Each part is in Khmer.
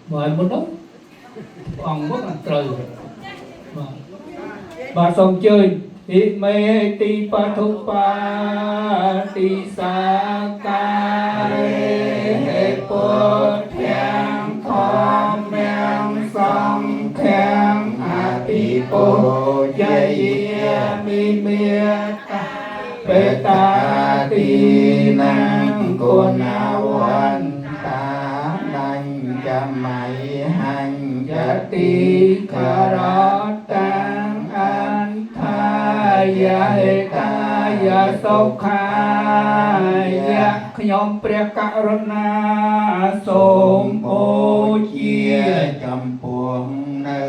mời muốn đó ông rất là trời bà xong chơi Hị mê ti pa thu pa ti sa ca rê hệ bột thang thom mèng song thang a ti po dây mi mê bê ta ti năng cô na văn ta nành cha mày hành cha ti ca rát tăng an tha ya hệ ta ya sốc khai ya nhómព្រះករុណាសូមអូជាចំពោះនៅ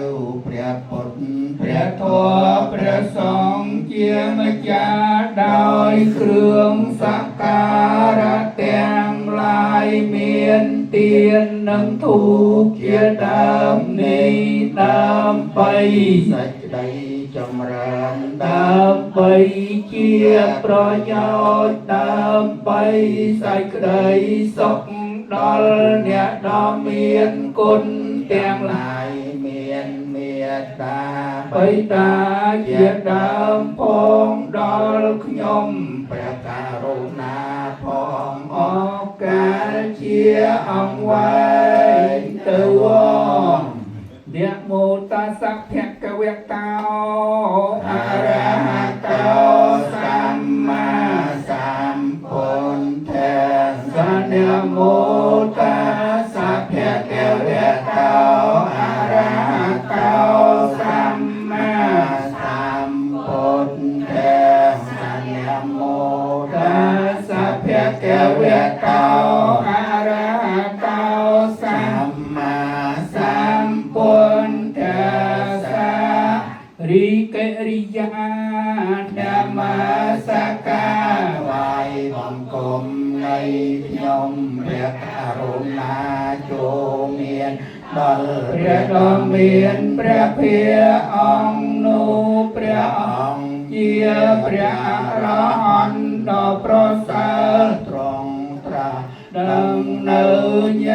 ព្រះពុទ្ធព្រះធម៌ព្រះសង្ឃជាម្ចាស់ដោយគ្រឿងសក្ការៈទាំងឡាយមានទាននិងធូបជាដើមនេះដើម្បីសេចក្តីចម្រើនដើម្បីជាប្រយោជន៍ដើម្បីសេចក្តីសុខដល់អ្នកដ៏មានគុណទាំងឡាយមានមេត្តាបិតាជាដើមផងដល់ខ្ញុំព្រះករុណាផងអកាលជាអង្គវែងទៅវងนะโมตัสสะภะคะวะโตอะระหะโตสัมมาสัมพุทธัสสะนะโมตัสสะภะคะวะโตอะระหะโตสัมมาสัมพุทธัสสะนะโมตัสสะภะคะวะโตอะระหะโตสัมมาสัมพุทธัสสะរិកេរិយានមស្ការថ្វាយបង្គំនៃខ្ញុំព្រះករុណាចូលមានដល់ព្រះដ៏មានព្រះភិអង្គនោះព្រះអង្គជាព្រះអរហន្តដ៏ប្រសើរត្រង់ត្រាស់ដឹងនៅញ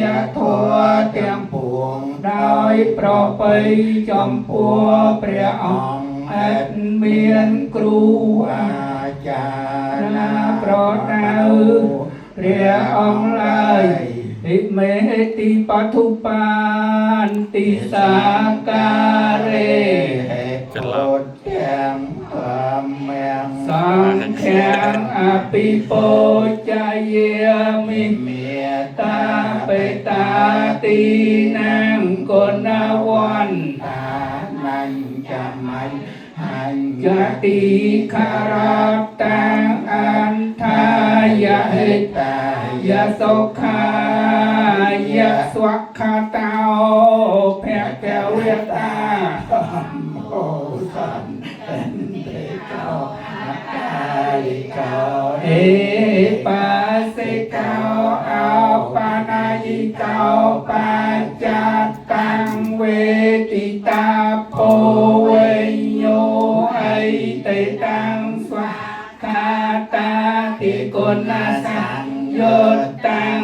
យធម៌ទាំងពួងដោយប្រពៃចំពោះព្រះអង្គអត់មានគ្រូអាចារ្យណាប្រដៅព្រះអង្គឡើយហិមេតិបទុបានតិសាការេហេពុទ្ធទាំងធម្មងសង្ឃាំអភិពោចាយាមិមេត្តាបេតាទីណាំគុណវន្តានញ្ញមញ្ញញ្ញតិខារតាអន្ថាយហេតាយសុខាយស្វខតោភគវេតាអូสันเป็นเตโกកាយកោអេបាសិកោអោបាណាយិកោបាចាតាំងវេទិតាពោវេញោអៃតេតាំងស្វាខាតាតិគុណសង្យុតតាំង